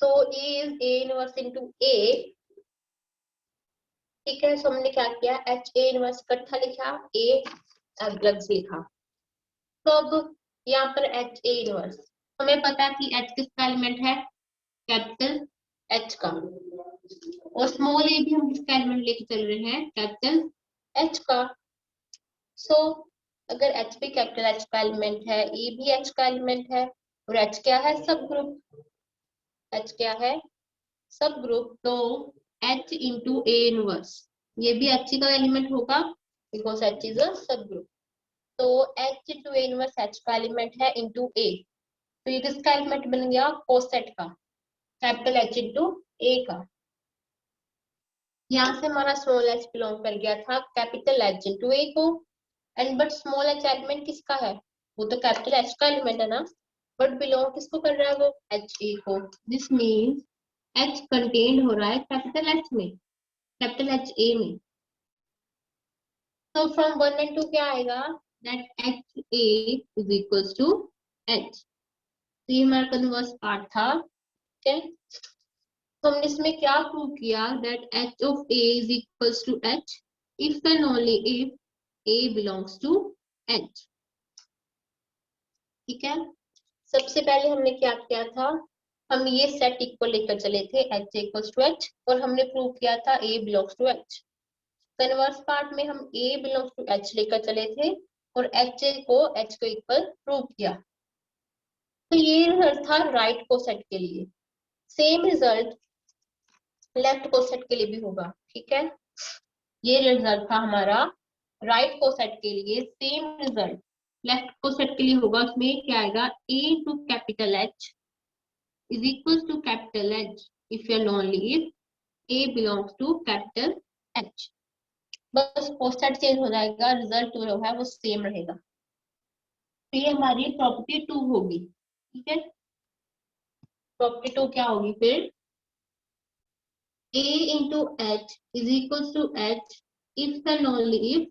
So E is A inverse into A, ठीक है। सो हमने क्या किया, H A इनवर्स इकट्ठा लिखा, A अलग से लिखा। तो अब यहाँ पर H A इनवर्स, हमें पता है कि H किसका एलिमेंट है, कैपिटल H का, और स्मॉल a भी हम किसका एलिमेंट लेके चल रहे हैं, कैपिटल H का। सो अगर H भी कैपिटल H का एलिमेंट है, E भी H का एलिमेंट है, और H क्या है, सब ग्रुप, H क्या है, सब ग्रुप, तो H इंटू A इनवर्स, ये भी H का एलिमेंट होगा बिकॉज H इज अ सब ग्रुप। तो H into A inverse H का एलिमेंट है इंटू A, तो ये किसका एलिमेंट बन गया, कोसेट का, कैपिटल H इंटू A का। यहाँ से हमारा स्मॉल h बिलोंग कर गया था कैपिटल H इंटू A को, and but small h element किसका है, वो तो कैपिटल H का एलिमेंट है ना, बट बिलोंग किसको कर रहा है, वो HA को। दिस मीन्स H कंटेन्ड हो रहा है कैपिटल H में, कैपिटल HA में। तो फ्रॉम 1 एंड 2 क्या आएगा, that HA is equals to H। तो ये हमारा कन्वर्स पार्ट था, ठीक है। तो हमने इसमें क्या प्रूव किया, that H of A is equals to H if and only if A belongs to H, ठीक है। सबसे पहले हमने क्या किया था, हम ये सेट इक्वल लेकर चले थे H इक्वल्स टू H, और हमने प्रूव किया था A belongs to H। Converse part में हम A बिलोंग्स टू H लेकर चले थे और HA को H को इक्वल प्रूव किया। तो ये रिजल्ट था राइट कोसेट के लिए, सेम रिजल्ट लेफ्ट कोसेट के लिए भी होगा, ठीक है। ये रिजल्ट था हमारा राइट कोसेट के लिए, सेम रिजल्ट लेफ्ट कोसेट के लिए होगा। उसमें क्या आएगा, A to capital H is equal to capital H if and only if A belongs to capital H। बस कोसेट चेंज हो जाएगा, रिजल्ट जो है वो सेम रहेगा। तो ये हमारी प्रॉपर्टी 2 होगी, ठीक है। प्रॉपर्टी 2 क्या होगी फिर, A into H is equals to H if and only if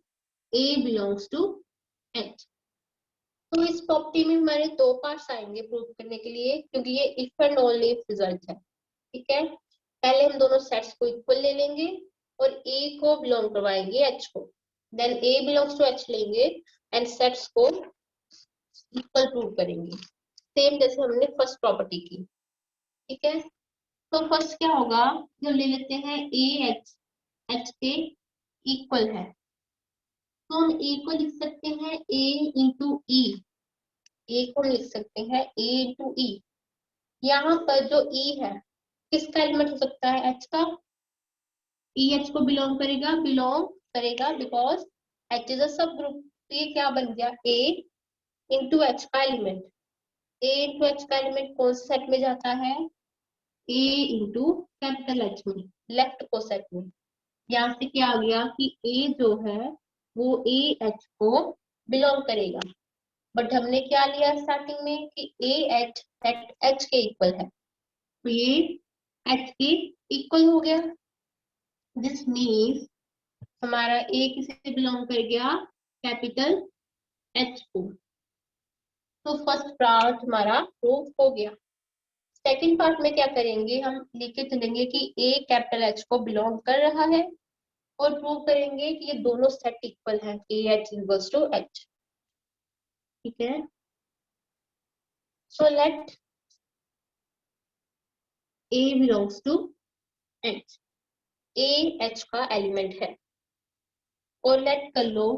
A belongs to H। तो इस प्रॉपर्टी में हमारे दो पार्ट्स आएंगे प्रूव करने के लिए, क्योंकि ये if and only if result है, ठीक है। पहले हम दोनों सेट्स को इक्वल ले लेंगे और A को बिलोंग करवाएंगे H को, then A belongs to H लेंगे एंड सेट्स को इक्वल प्रूव करेंगे, सेम जैसे हमने फर्स्ट प्रॉपर्टी की, ठीक है। तो फर्स्ट क्या होगा, हम ले लेते हैं A H के इक्वल है, तो हम A को लिख सकते हैं A इंटू E, A को लिख सकते हैं A इंटू E। यहाँ पर जो E है किसका एलिमेंट हो सकता है, H का, E H को बिलोंग करेगा बिकॉज H इज अ सब ग्रुप। तो ये क्या बन गया, A इंटू H का एलिमेंट, A इंटू H का एलिमेंट कौन से सेट में जाता है, A इंटू कैपिटल H में, लेफ्ट को सेट में। यहाँ से क्या आ गया कि A जो है वो A H को बिलोंग करेगा, बट हमने क्या लिया स्टार्टिंग में कि A H सेट H के इक्वल है, तो ये H के इक्वल हो गया। दिस मीन्स हमारा A किसे बिलोंग कर गया, कैपिटल H को। तो फर्स्ट पार्ट हमारा प्रूव हो गया। सेकंड पार्ट में क्या करेंगे, हम लेके चलेंगे कि A कैपिटल H को बिलोंग कर रहा है और प्रूव करेंगे कि ये दोनों सेट इक्वल है, A H equals to H, ठीक है। So let A belongs to H, A H का एलिमेंट है, और लेट कर लो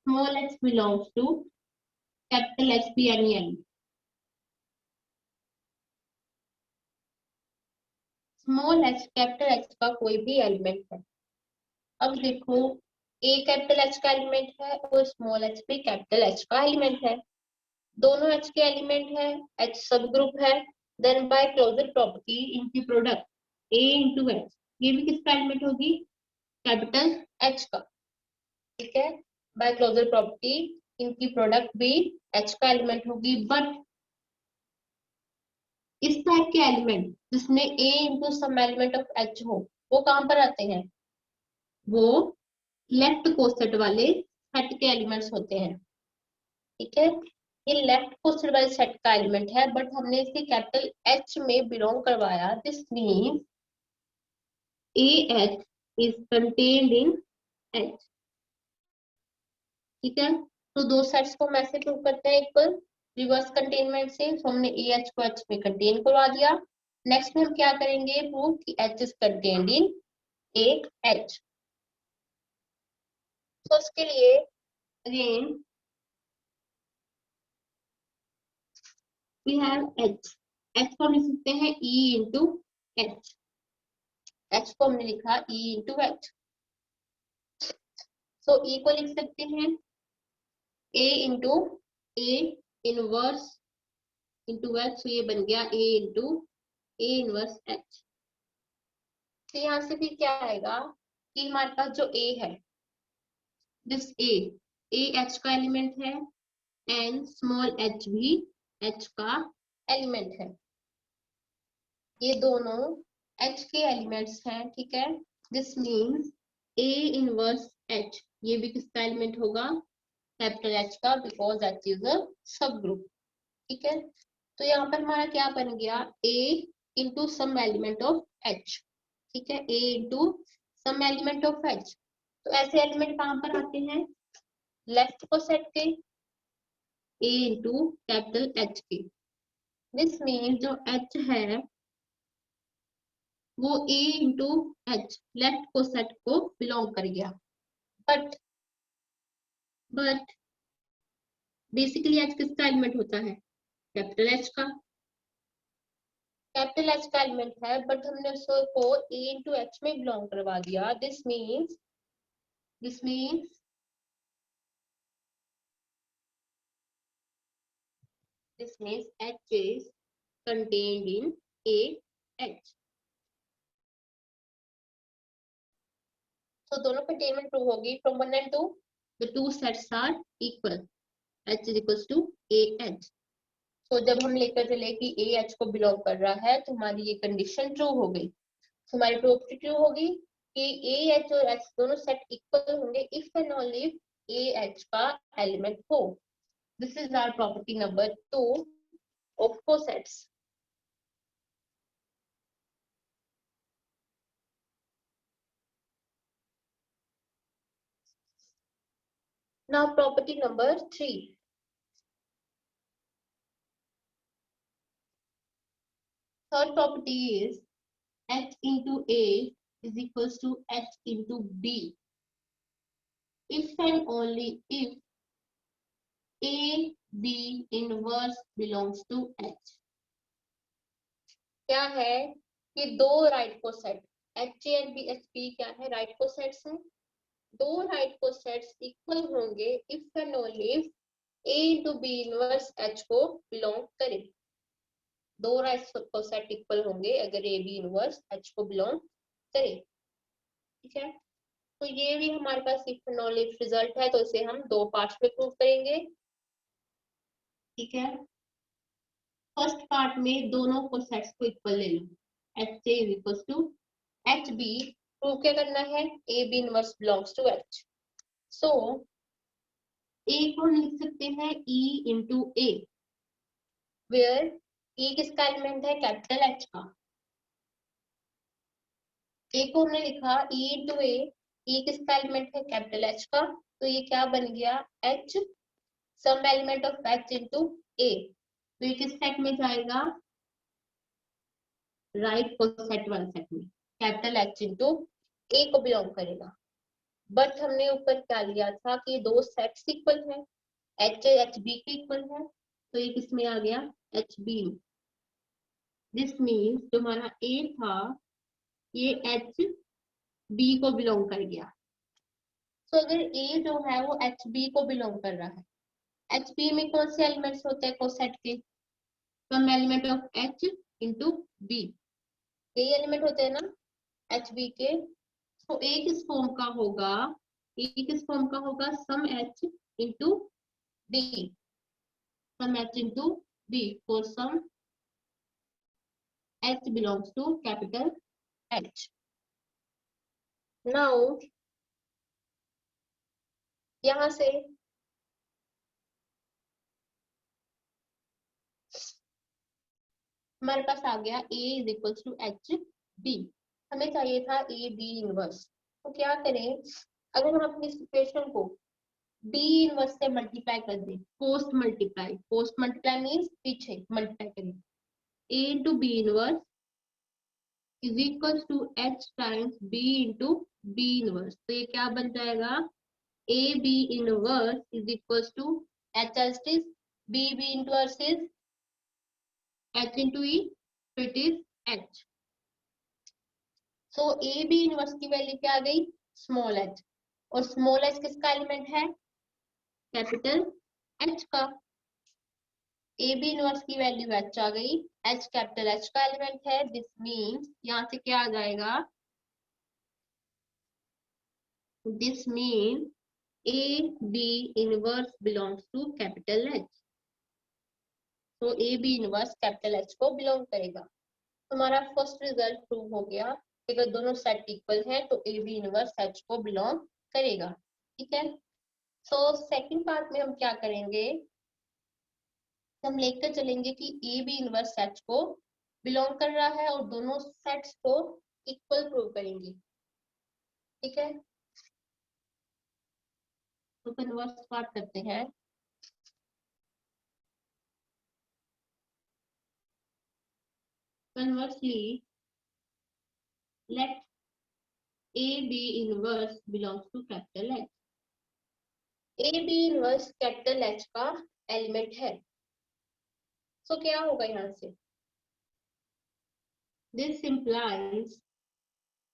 small h belongs to capital H भी any element. Small h capital H का कोई भी एलिमेंट है। अब देखो A कैपिटल H का एलिमेंट है और स्मॉल h भी कैपिटल H का एलिमेंट है, दोनों H के एलिमेंट है, H सब ग्रुप है, देन बाय क्लोजर प्रॉपर्टी इनकी प्रोडक्ट A इंटू H, ये भी किसका एलिमेंट होगी, कैपिटल H का, ठीक है। बाय क्लोजर प्रॉपर्टी इनकी प्रोडक्ट भी H का एलिमेंट होगी, बट इस टाइप के एलिमेंट जिसमें A into some element of H हो, वो कहां पर आते हैं, वो लेफ्ट कोसेट वाले सेट के एलिमेंट्स होते हैं, ठीक है। ये लेफ्ट पोस्टेड वाले सेट का एलिमेंट है, बट हमने इसे कैपिटल एच में बिलोंग करवाया। This means AH is contained in H। ठीक है, तो दो सेट्स को हम ऐसे प्रूव करते हैं इक्वल रिवर्स कंटेनमेंट से। तो हमने AH को H में कंटेन करवा दिया। नेक्स्ट में हम क्या करेंगे, प्रूव कि H इज कंटेन्ड इन एक H। तो उसके लिए again we have H। H को हम लिख सकते हैं E इंटू H। H को हमने लिखा E इंटू H। सो E को लिख सकते हैं A into A inverse into H। तो ये बन गया A into A inverse H। तो यहाँ से फिर क्या आएगा कि हमारे पास जो A है, दिस A H का एलिमेंट है एंड स्मॉल h भी H का एलिमेंट है। ये दोनों H के एलिमेंट्स हैं। ठीक है, this means A inverse H ये भी किसका एलिमेंट होगा, कैपिटल H का, बिकॉज H इज अ सब ग्रुप। ठीक है, तो यहाँ पर हमारा क्या बन गया, A into some element of H। ठीक है, A into some element of H। तो ऐसे एलिमेंट कहाँ पर आते हैं, लेफ्ट को सेट के, A इंटू कैपिटल H के। दिस मीन जो H है वो A इंटू H लेफ्ट को सेट को बिलोंग कर गया। बट बेसिकली H किसका एलिमेंट होता है, कैपिटल H का। कैपिटल H का एलिमेंट है, बट हमने उसको A इंटू H में बिलोंग करवा दिया। This means H is contained in AH। तो दोनों कंटेनमेंट प्रूव होगी from 1 and 2। The two sets are equal। H is equals to AH। तो जब हम लेकर चले कि AH को बिलोंग कर रहा है तो हमारी ये कंडीशन ट्रू हो गई। तो हमारी प्रॉपर्टी ट्रू होगी कि AH और H दोनों सेट इक्वल होंगे इफ एंड ओनली AH का एलिमेंट हो। This is our property number 2 of cosets। Now property number 3। Third property is H into A is equals to H into B if and only if A B inverse belongs to H। क्या है कि दो right को set H A and B H B क्या है, right को sets हैं। दो राइट को सेट्स इक्वल होंगे if and only if A into B inverse H को बिलोंग करे। दो राइट को सेट इक्वल होंगे अगर A B इनवर्स H को बिलोंग करे। ठीक है, तो ये भी हमारे पास if and only if result है, तो इसे हम दो पार्ट्स में प्रूव करेंगे। ठीक है, फर्स्ट पार्ट में दोनों को सेट्स को इक्वल ले लो, H A is equal to H B. Prove क्या करना है, A B inverse belongs to H. So A को लिख सकते हैं ई इंटू ए, वेयर ई किसका एलिमेंट है, कैपिटल एच का। ए को हमने लिखा ई इंटू ए, ई किसका एलिमेंट है, कैपिटल एच का। तो ये क्या बन गया, H some element of H into A. तो ये किस सेट में जाएगा, राइट को सेट वन सेट में, कैपिटल एच इंटू ए को बिलोंग करेगा। बट हमने ऊपर क्या लिया था कि दो सेट्स इक्वल है, एच एच बी के इक्वल है, तो ये किस में आ गया, एच बी में। दिस मीन्स जो हमारा ए था ये एच बी को बिलोंग कर गया। तो अगर ए जो है वो एच बी को बिलोंग कर रहा है, एच बी में कौन से एलिमेंट्स होते हैं कोसेट के, some element of H into B, यही एलिमेंट होते हैं ना एच बी के। तो ए किस फॉर्म का होगा, ए किस फॉर्म का होगा, some H into B, some H into B for some H belongs to capital H. Now यहां से हमारे पास आ गया A is equal to H B. हमें चाहिए था ए बी इनवर्स। तो क्या करें, अगर हम अपनी इक्वेशन को बी इनवर्स से मल्टीप्लाई कर दें, पोस्ट मल्टीप्लाई मीन्स पीछे मल्टीप्लाई करें, A into B inverse is equal to H times B into B inverse. तो ये क्या बन जाएगा, A B inverse is equal to H as is B inverse is H into E, तो it is H. So A B inverse की value क्या आ गई, स्मॉल एच, और स्मॉल एच किसका एलिमेंट है, कैपिटल एच का। ए बी इनवर्स की वैल्यू एच आ गई, एच कैपिटल एच का एलिमेंट है, दिस मीन्स यहाँ से क्या आ जाएगा, this mean A B inverse belongs to capital H. तो A B inverse capital H को बिलोंग करेगा। हमारा फर्स्ट रिजल्ट प्रूव हो गया कि अगर दोनों सेट इक्वल है तो ए बी इनवर्स एच को बिलोंग करेगा। ठीक है, सो सेकंड पार्ट में हम क्या करेंगे, हम लेकर चलेंगे कि ए बी इनवर्स एच को बिलोंग कर रहा है और दोनों सेट्स को इक्वल प्रूव करेंगे। ठीक है, तो कन्वर्स पार्ट करते हैं। Conversely, let A B inverse belongs to capital H. A B inverse capital H का एलिमेंट है। सो क्या होगा यहाँ से, दिस implies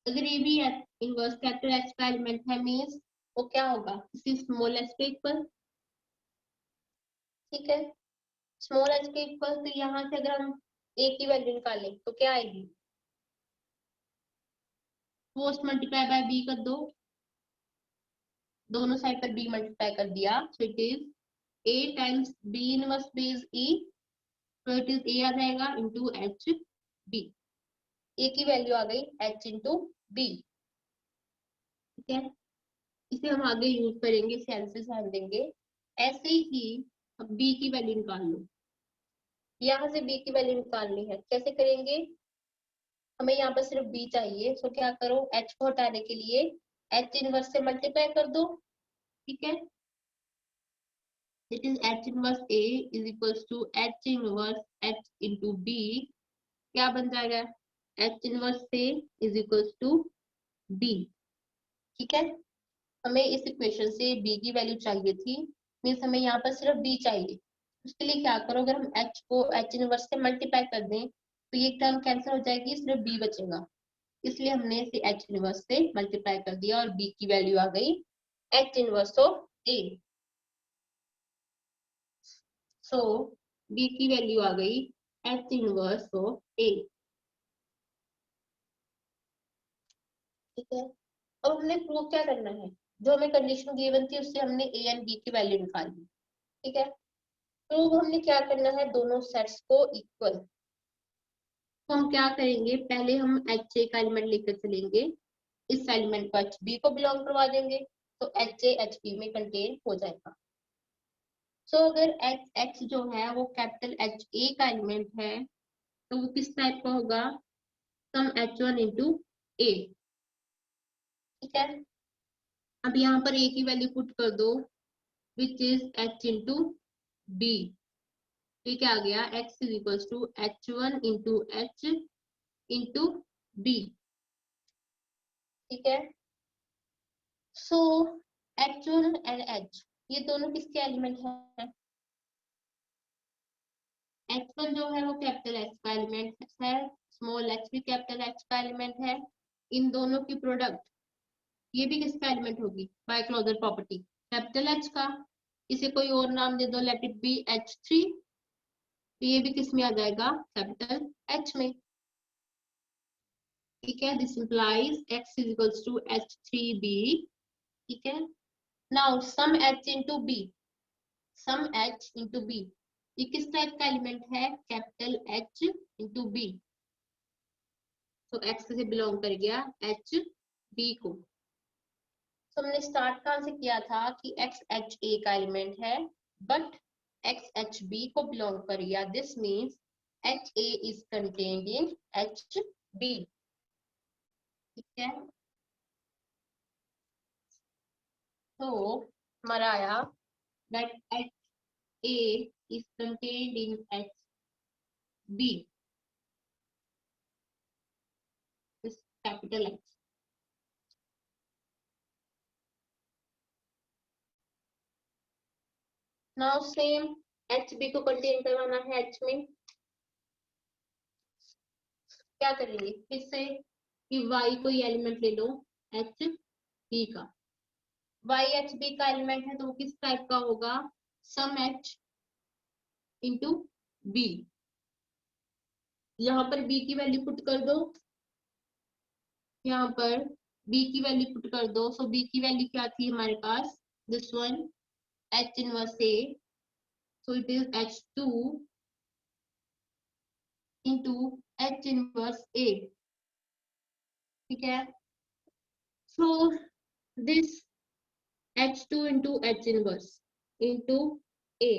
अगर A B inverse capital H का एलिमेंट है मीन्स वो क्या होगा, किसी स्मॉल एच के इक्वल। ठीक है, स्मॉल एच के इक्वल, तो यहाँ से अगर हम ए की वैल्यू निकालें तो क्या आएगी, पोस्ट मल्टीप्लाई बाय बी कर दो, दोनों साइड पर बी मल्टीप्लाई कर दिया, so it is A times B inverse B is E, तो इट इज ए आ जाएगा इंटू एच बी। ए की वैल्यू आ गई एच इंटू बी। ठीक है, इसे हम आगे यूज करेंगे, इसे आंसर ध्यान देंगे। ऐसे ही अब बी की वैल्यू निकाल लो, यहाँ से बी की वैल्यू निकालनी है, कैसे करेंगे, हमें यहाँ पर सिर्फ बी चाहिए, सो क्या करो, एच को हटाने के लिए एच इनवर्स से मल्टीप्लाई कर दो। ठीक है, it is H inverse A is equals to H inverse H into B. क्या बन जाएगा, H inverse A is equals to B. ठीक है, हमें इस इक्वेशन से बी की वैल्यू चाहिए थी, मीन्स हमें यहाँ पर सिर्फ बी चाहिए। उसके लिए क्या करो, अगर हम एच को एच इनवर्स से मल्टीप्लाई कर दें तो ये टर्म कैंसिल हो जाएगी, सिर्फ बी बचेगा, इसलिए हमने इसे एच इनवर्स से मल्टीप्लाई कर दिया और बी की वैल्यू आ गई H inverse of A. So B की वैल्यू आ गई एच इनवर्स ऑफ ए। ठीक है, अब हमने प्रूव क्या करना है, जो हमें कंडीशन गिवन थी उससे हमने ए एंड बी की वैल्यू निकाली। ठीक है, प्रूव हमने क्या करना है, दोनों सेट्स को इक्वल। तो हम क्या करेंगे, पहले हम एच ए का एलिमेंट लेकर चलेंगे, इस एलिमेंट को एच बी को बिलोंग करवा देंगे, तो एच ए एच बी में कंटेन हो जाएगा। सो अगर एच एक्स जो है वो कैपिटल एच ए का एलिमेंट है तो वो किस टाइप का होगा, सम एच वन इंटू ए। ठीक है, अब यहाँ पर ए की वैल्यू पुट कर दो which is H into B. तो क्या आ गया, X is equal to H one into H into B. ठीक है, so H one and H ये दोनों किसके एलिमेंट है, एच वन जो है वो कैपिटल एच का एलिमेंट है, स्मॉल एच भी कैपिटल एच का एलिमेंट है, इन दोनों की प्रोडक्ट ये भी किसका एलिमेंट होगी, by closure property capital H का। इसे कोई और नाम दे दो, let it be H three, तो ये भी किस में आ जाएगा, कैपिटल एच में। ठीक है, this implies X is equals to H three B. ठीक है, now some H into B, some H into B ये किस टाइप का एलिमेंट है, कैपिटल एच इंटू बी, तो एक्स से बिलोंग कर गया एच बी को। तो हमने स्टार्ट कहाँ से किया था कि एक्स एच ए का एलिमेंट है बट एक्स एच बी को बिलोंग कर गया, this means HA is contained in HB. ठीक है, तो हमारा आया that HA is contained in HB, this capital H. Now same HB को कंटेन करवाना है H में, क्या करेंगे फिर से कि Y कोई एलिमेंट ले लो HB का, Y HB का एलिमेंट है तो वो किस टाइप का होगा, सम H इंटू B। यहाँ पर B की वैल्यू पुट कर दो, यहाँ पर B की वैल्यू पुट कर दो। सो B की वैल्यू क्या थी हमारे पास, this one H inverse A, so it is H2 into H inverse A। ठीक है, so this H2 into H inverse into A।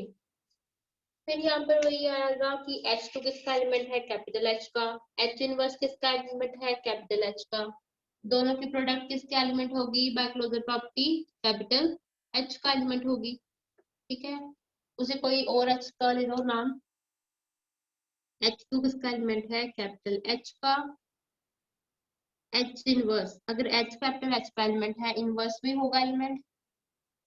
फिर यहाँ पर वही आएगा कि H2 किसका एलिमेंट है, कैपिटल H का, H इनवर्स किसका एलिमेंट है, कैपिटल H का। दोनों की प्रोडक्ट किसके एलिमेंट होगी, by closure property capital H का एलिमेंट होगी। ठीक है, उसे कोई और H का ले लो नाम, H2 किसका एलिमेंट है, कैपिटल H का, H इनवर्स, अगर H कैपिटल H का एलिमेंट है, इनवर्स भी होगा एलिमेंट,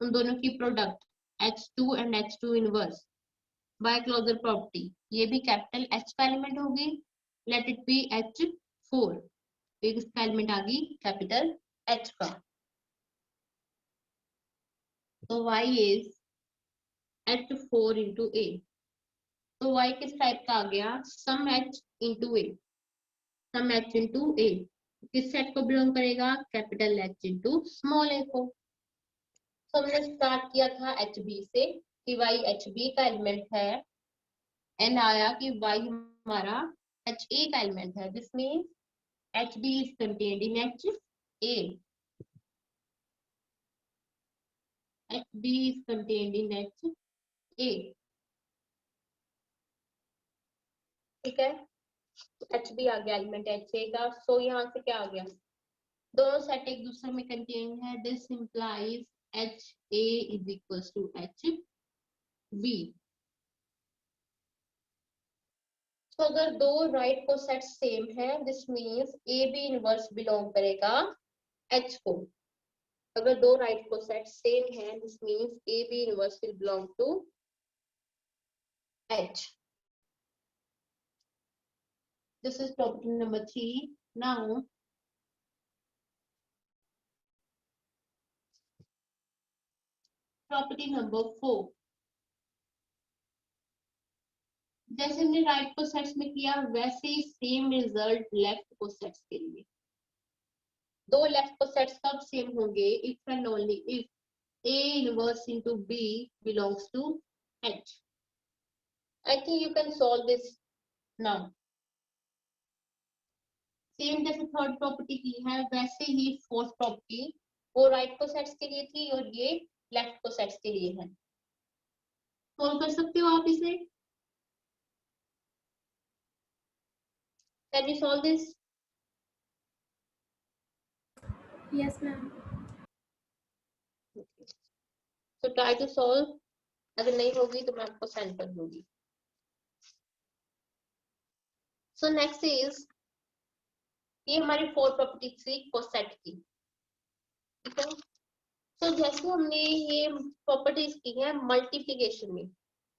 उन दोनों की product H2 and H2 inverse by closure property, ये भी कैपिटल H का एलिमेंट होगी, लेट इट बी H4, तो किसका एलिमेंट आ गई, कैपिटल H का। तो Y is H4 into A, तो Y किस टाइप का आ गया, some H into A, some H into A किस सेट को बिलोंग करेगा, capital H into small a को। तो हमने स्टार्ट किया था HB से कि Y HB का एलिमेंट है, एंड आया कि Y हमारा HA का एलिमेंट है, this means HB is contained in HA, HB is contained in HA। ठीक है, HB आ गया एलिमेंट HA का, सो यहाँ से क्या आ गया, दोनों सेट एक दूसरे में कंटेन है, this implies HA is equals to HB। तो अगर दो राइट को सेट सेम है, this means AB inverse belong करेगा H को। अगर दो राइट को सेट सेम है, this means AB inverse will belong to H। This is property number 3। Now property number 4, जैसे हमने राइट को सेट्स में किया वैसे ही same result left cosets के लिए। दो लेफ्ट को सेट्स कब सेम होंगे, if and only if A inverse into B belongs to H। I think you can solve this now। Same जैसे थर्ड प्रॉपर्टी की है वैसे ही फोर्थ प्रॉपर्टी, वो राइट को सेट्स के लिए थी और ये लेफ्ट को सेट्स के लिए है। सोल्व कर सकते हो आप इसे, can you solve this? Yes, ma'am. So try to solve, अगर नहीं होगी तो मैं आपको सेंड कर दूंगी। सो नेक्स्ट इज, ये हमारी फोर प्रॉपर्टी थी कोसेट की। ठीक है, तो जैसे हमने ये प्रॉपर्टीज की है मल्टीप्लिकेशन में,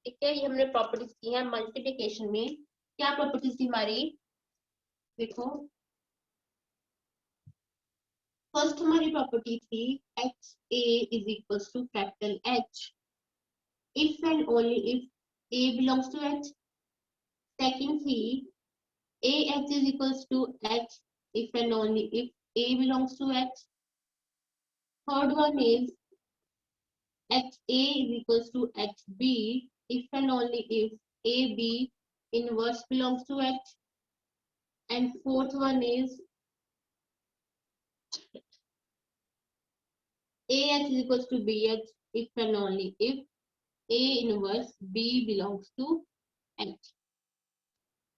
ठीक है, ये हमने प्रॉपर्टीज की है मल्टीप्लिकेशन में, क्या प्रॉपर्टीज थी हमारी, देखो फर्स्ट हमारी प्रॉपर्टी थी HA is equals to capital H if and only if A belongs to H। Second थी AH is equals to H if and only if A belongs to H। Third one is HA is equals to HB if and only if AB inverse belongs to H। And fourth one is AH is equals to BH if and only if A inverse B belongs to H।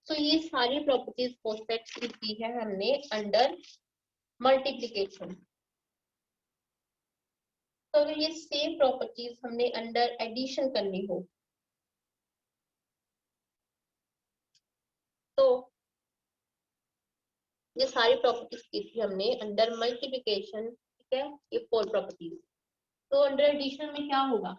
तो ये सारी properties cosets की दी है हमने under multiplication. तो अगर ये same properties हमने अंडर एडिशन करनी हो तो ये सारी प्रॉपर्टीज की थी हमने अंडर मल्टीप्लिकेशन, ठीक है, ये 4 प्रॉपर्टीज। तो अंडर एडिशन में क्या होगा?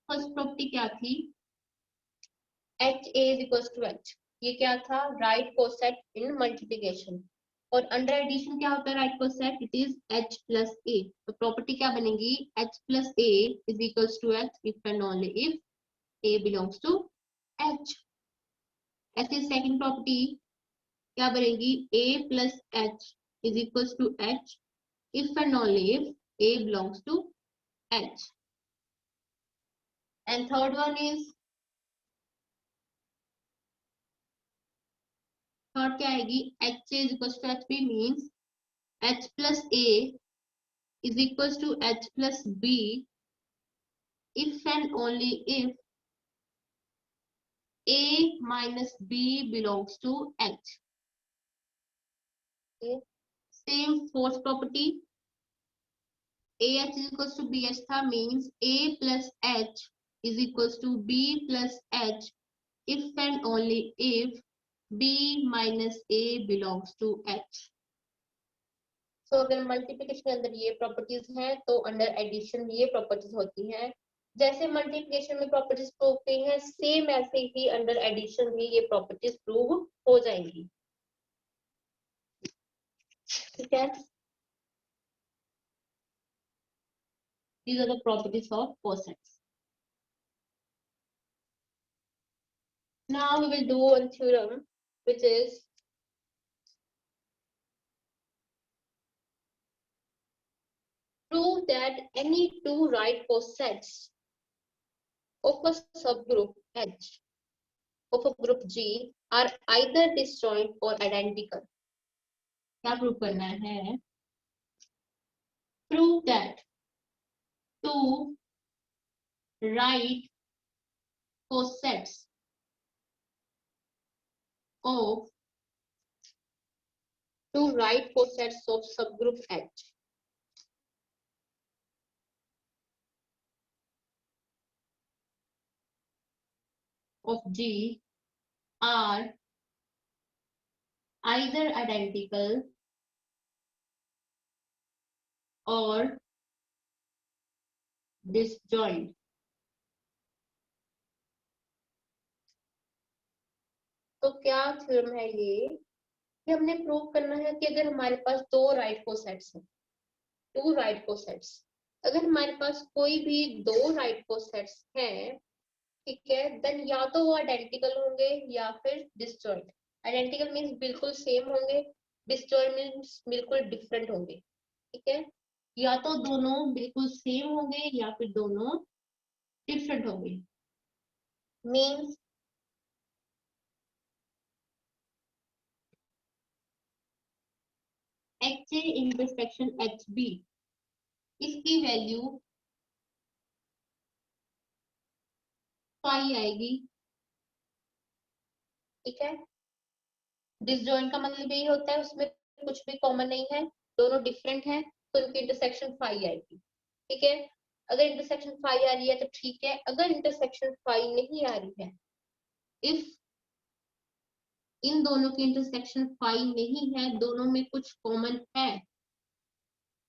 फर्स्ट प्रॉपर्टी क्या थी? H A is equal to H. ये क्या था? Right coset in multiplication. और अंडर एडिशन क्या होता है right coset? It is H plus A. तो प्रॉपर्टी क्या बनेगी? H plus A is equal to H if and only if A belongs to H. ऐसे सेकंड प्रॉपर्टी क्या बनेगी? A plus H is equal to H if and only if A belongs to H. And third one is, third क्या आएगी? H is equals to HB means H plus A is equals to H plus B if and only if A minus B belongs to H. Okay. Same fourth property, AH is equals to BH था means A plus H is equals to B plus H if and only if B minus A belongs to H. तो अगर multiplication के अंदर ये properties हैं तो under addition ये properties होती हैं। जैसे मल्टीप्लिकेशन में प्रॉपर्टीज प्रूव होती हैं सेम ऐसे ही अंडर एडिशन भी ये प्रॉपर्टीज प्रूव हो जाएंगी। ठीक है, these are the properties of cosets. Now we will do one theorem which is prove that any two right cosets of a subgroup H of a group G are either disjoint or identical. क्या prove करना है? Prove that two right cosets of subgroup H of G are either identical or disjoint. तो क्या theorem है ये कि हमने prove करना है कि अगर हमारे पास दो राइट कोसेट्स हैं, टू राइट कोसेट्स, अगर हमारे पास कोई भी दो राइट कोसेट्स हैं, ठीक है, देन या तो वो आइडेंटिकल होंगे या फिर डिसजॉइंट। आइडेंटिकल मींस बिल्कुल सेम होंगे, डिसजॉइंट मींस बिल्कुल डिफरेंट होंगे। ठीक है, या तो दोनों बिल्कुल सेम होंगे या फिर दोनों डिफरेंट होंगे। Means H A intersection H B, इसकी वैल्यू पाई आएगी। ठीक है, डिसजॉइंट का मतलब यही होता है उसमें कुछ भी कॉमन नहीं है, दोनों डिफरेंट हैं, तो इनकी इंटरसेक्शन फाई आएगी। ठीक है, अगर इंटरसेक्शन फाई आ रही है तो ठीक है, अगर इंटरसेक्शन फाई नहीं आ रही है, इफ इन दोनों की इंटरसेक्शन फाई नहीं है, दोनों में कुछ कॉमन है,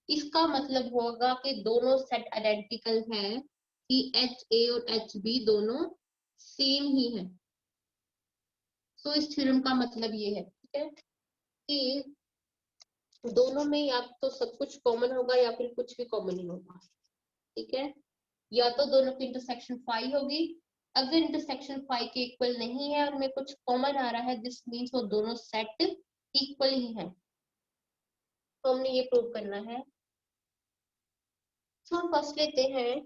इसका मतलब होगा कि दोनों सेट आइडेंटिकल हैं, कि एच ए और एच बी दोनों सेम ही हैं। तो इस थ्योरम का मतलब ये है, ठीक है, कि दोनों में या तो सब कुछ कॉमन होगा या फिर कुछ भी कॉमन नहीं होगा। ठीक है, या तो दोनों की इंटरसेक्शन फाई होगी, अगर इंटरसेक्शन फाई के इक्वल नहीं है और में कुछ कॉमन आ रहा है, दिस मीन्स वो दोनों सेट इक्वल ही है। तो हमने ये प्रूव करना है। तो हम फर्स्ट लेते हैं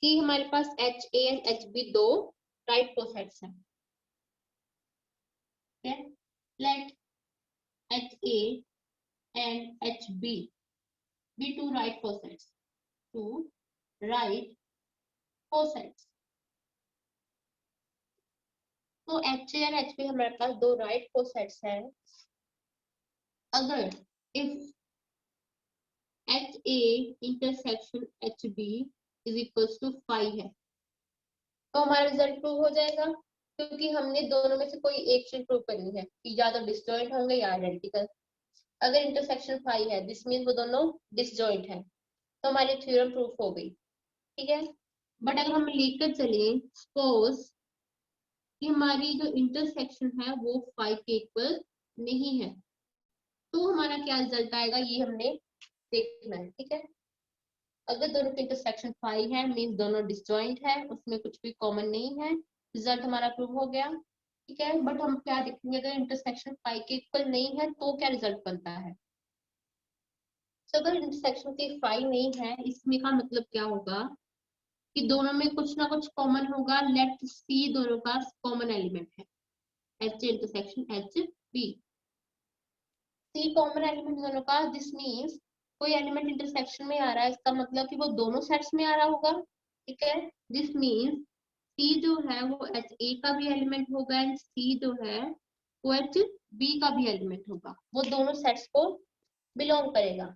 कि हमारे पास H A and H B दो राइट कोसेट्स हैं। Let H A and HB be two right cosets. to write four sets. तो HA और HB हमारे पास दो राइट फोर सेट्स हैं. अगर if HA intersection HB is equals to 5 है तो हमारा रिजल्ट प्रूव हो जाएगा, क्योंकि हमने दोनों में से कोई एक चीज प्रूव करनी है कि या तो डिसजॉइंट होंगे या आइडेंटिकल. अगर इंटरसेक्शन 5 है दिस मीन वो दोनों डिसजॉइंट है, तो हमारी थ्योरम प्रूफ हो गई. ठीक है. बट अगर हम लेकर चले सपोज कि हमारी जो इंटरसेक्शन है वो 5 के इक्वल नहीं है, तो हमारा क्या रिजल्ट आएगा ये हमने देखना है. ठीक है. अगर दोनों की इंटरसेक्शन 5 है मीन दोनों डिसजॉइंट है, उसमें कुछ भी कॉमन नहीं है, रिजल्ट हमारा प्रूव हो गया. ठीक है. बट हम क्या देखेंगे, अगर इंटरसेक्शन 5 के इक्वल नहीं है तो क्या रिजल्ट बनता है. तो अगर इंटरसेक्शन की 5 नहीं है इसमें का मतलब क्या होगा कि दोनों में कुछ ना कुछ कॉमन होगा. लेट सी दोनों का कॉमन एलिमेंट है एच इंटरसेक्शन एच बी. सी कॉमन एलिमेंट दोनों का, दिस मीन्स कोई एलिमेंट इंटरसेक्शन में आ रहा है, इसका मतलब कि वो दोनों सेट्स में आ रहा होगा. ठीक है. दिस मीन्स सी जो है वो एच ए का भी एलिमेंट होगा एंड सी जो है वो एच बी का भी एलिमेंट होगा, वो दोनों सेट्स को बिलोंग करेगा.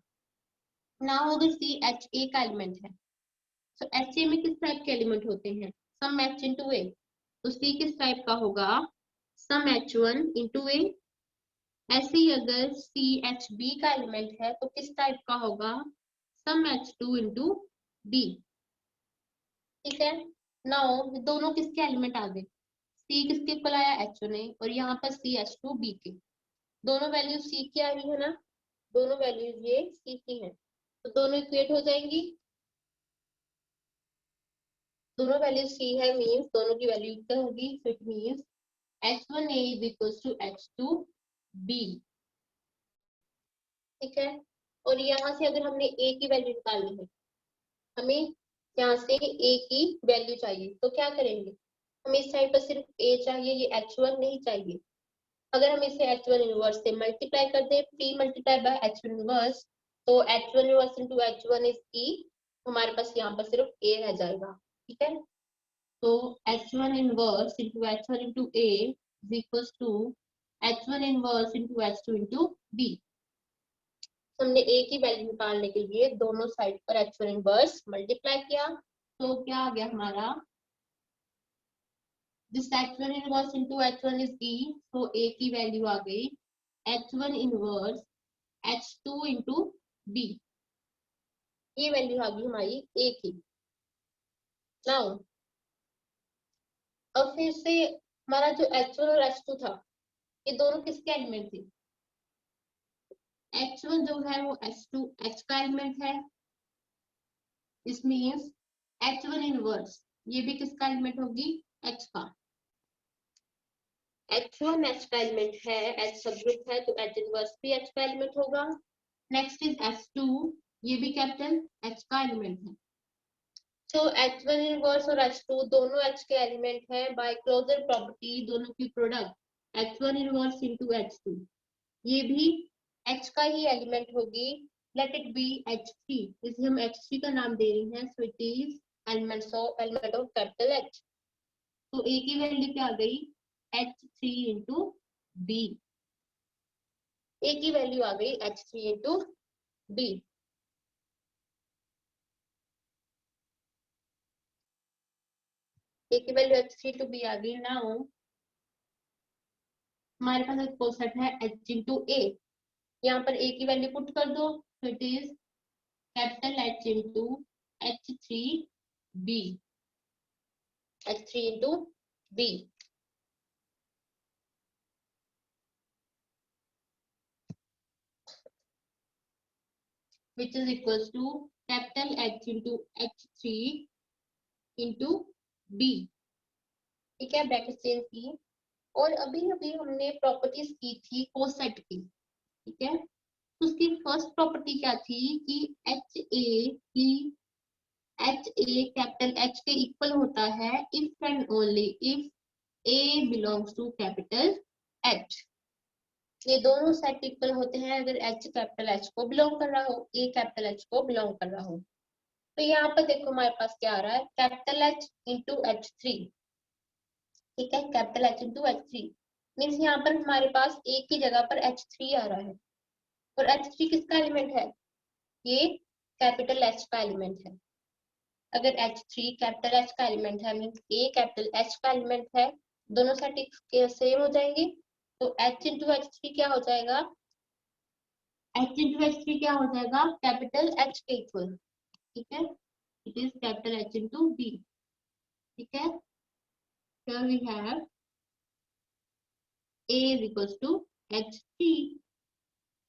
नाउ अगर सी एच ए का एलिमेंट है तो एच ए में किस टाइप के एलिमेंट होते हैं, सम एच इंटू ए. तो सी किस टाइप का होगा, सम एच वन इंटू ए. ऐसे ही अगर सी एच बी का एलिमेंट है तो किस टाइप का होगा, some H two into B. ठीक है. नाउ दोनों किसके एलिमेंट आ गए, सी किसके इक्वल आया एच वन ए, और यहाँ पर सी एच टू बी के. दोनों वैल्यू सी की आ रही है ना, दोनों वैल्यूज ये सी की है, तो दोनों इक्वेट हो जाएंगी. दोनों वैल्यू सी है मीन्स दोनों की वैल्यू इक्वल होगी. So it means H1A is equals to H2B. ठीक है. और यहाँ से अगर हमने A की वैल्यू निकालनी है, हमें यहाँ से A की वैल्यू चाहिए, तो क्या करेंगे, हमें इस साइड पर सिर्फ A चाहिए, ये H1 नहीं चाहिए. अगर हम इसे H1 इनवर्स से मल्टीप्लाई कर दे, P multiply by H1 inverse, तो H1 inverse into H1 is E. हमारे पास यहाँ पर सिर्फ A रह जाएगा. ठीक है. तो H1 inverse into H1 into A is equals to H1 inverse into H2 into B. हमने A की वैल्यू निकालने के लिए दोनों साइड पर H1 इनवर्स मल्टीप्लाई किया, तो क्या आ गया हमारा, this H1 inverse into H1 is E. तो A की वैल्यू आ गई H1 inverse H2 into B. ये वैल्यू आ गई हमारी A की. नाउ अब फिर से हमारा जो H1 और H2 था ये दोनों किसके एलिमेंट थे, H1 जो है वो H2 H का एलिमेंट है. इस मीन्स H1 इनवर्स ये भी किसका एलिमेंट होगी, H का. H1 H का एलिमेंट है, H सब ग्रुप है तो H इनवर्स भी H का एलिमेंट होगा. नेक्स्ट इज H2, ये भी कैपिटल H का एलिमेंट है. तो H1 इनवर्स और H2 दोनों H के एलिमेंट है. बाय क्लोजर प्रॉपर्टी दोनों की product H1 inverse into H2 ये भी H का ही एलिमेंट होगी. लेट इट बी H3, इसे हम H3 का नाम दे रहे हैं. सो it is element of capital H. तो A की वैल्यू क्या आ गई, H3 इंटू B. A की वैल्यू आ गई H3 इंटू B. A की वैल्यू H3 इंटू B आ गई. नाउ हमारे पास एक कोसेट है H इंटू A. यहाँ पर A की वैल्यू पुट कर दो, तो it is capital H into H3B. H3 into B. which is equals to capital H into H3 into B. ठीक है. ब्रैकेट चेंज की. और अभी अभी हमने प्रॉपर्टीज की थी कोसेट की. ठीक है. तो उसकी फर्स्ट प्रॉपर्टी क्या थी कि एच ए कैपिटल H के इक्वल होता है if and only if A belongs to capital H. ये दोनों सेट इक्वल होते हैं अगर H कैपिटल H को बिलोंग कर रहा हो, A कैपिटल H को बिलोंग कर रहा हो. तो यहाँ पर देखो हमारे पास क्या आ रहा है, कैपिटल H इंटू H3, ठीक है, capital H into H3 means यहाँ पर हमारे पास एक की जगह पर H3 आ रहा है, और H3 किसका एलिमेंट है, ये कैपिटल H का एलिमेंट है। अगर H3 कैपिटल H का एलिमेंट है मीन्स A कैपिटल H का एलिमेंट है, दोनों साइड सेम हो जाएंगे, तो H इंटू H3 क्या हो जाएगा, H इंटू H3 क्या हो जाएगा, कैपिटल H के इक्वल, ठीक है, it is capital H into B, ठीक है। Here we have A is equals to H3,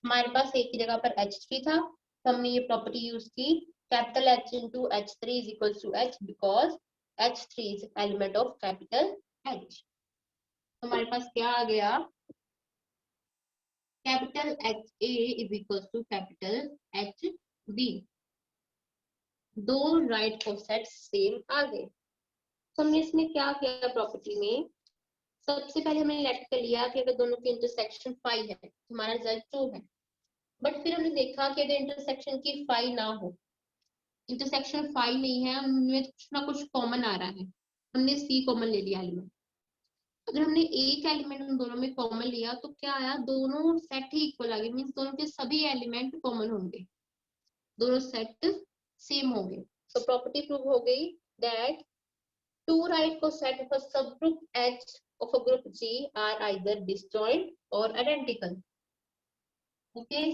हमारे पास A की जगह पर H3 था, तो हमने ये प्रॉपर्टी यूज की, capital H into H3 is equals to H because H3 is element of capital H। हमारे पास क्या आ गया, capital H A is equals to capital H B, दो राइट को सेट सेम आ गए। तो हमने इसमें क्या किया प्रॉपर्टी में, सबसे पहले हमने लेट कर लिया कि अगर दोनों की इंटरसेक्शन 5 है तो हमारा रिजल्ट ट्रू है, बट फिर हमने देखा कि अगर इंटरसेक्शन की 5 ना हो, इंटरसेक्शन 5 नहीं है, उनमें कुछ ना कुछ कॉमन आ रहा है, हमने C कॉमन ले लिया एलिमेंट। अगर हमने एक एलिमेंट उन दोनों में कॉमन लिया तो क्या आया, दोनों सेट ही इक्वल आ गए, मीन्स दोनों के सभी एलिमेंट कॉमन होंगे, दोनों सेट सेम होंगे। तो प्रॉपर्टी प्रूव हो गई that two right coset of a subgroup H of a group G are either disjoint or identical. Okay,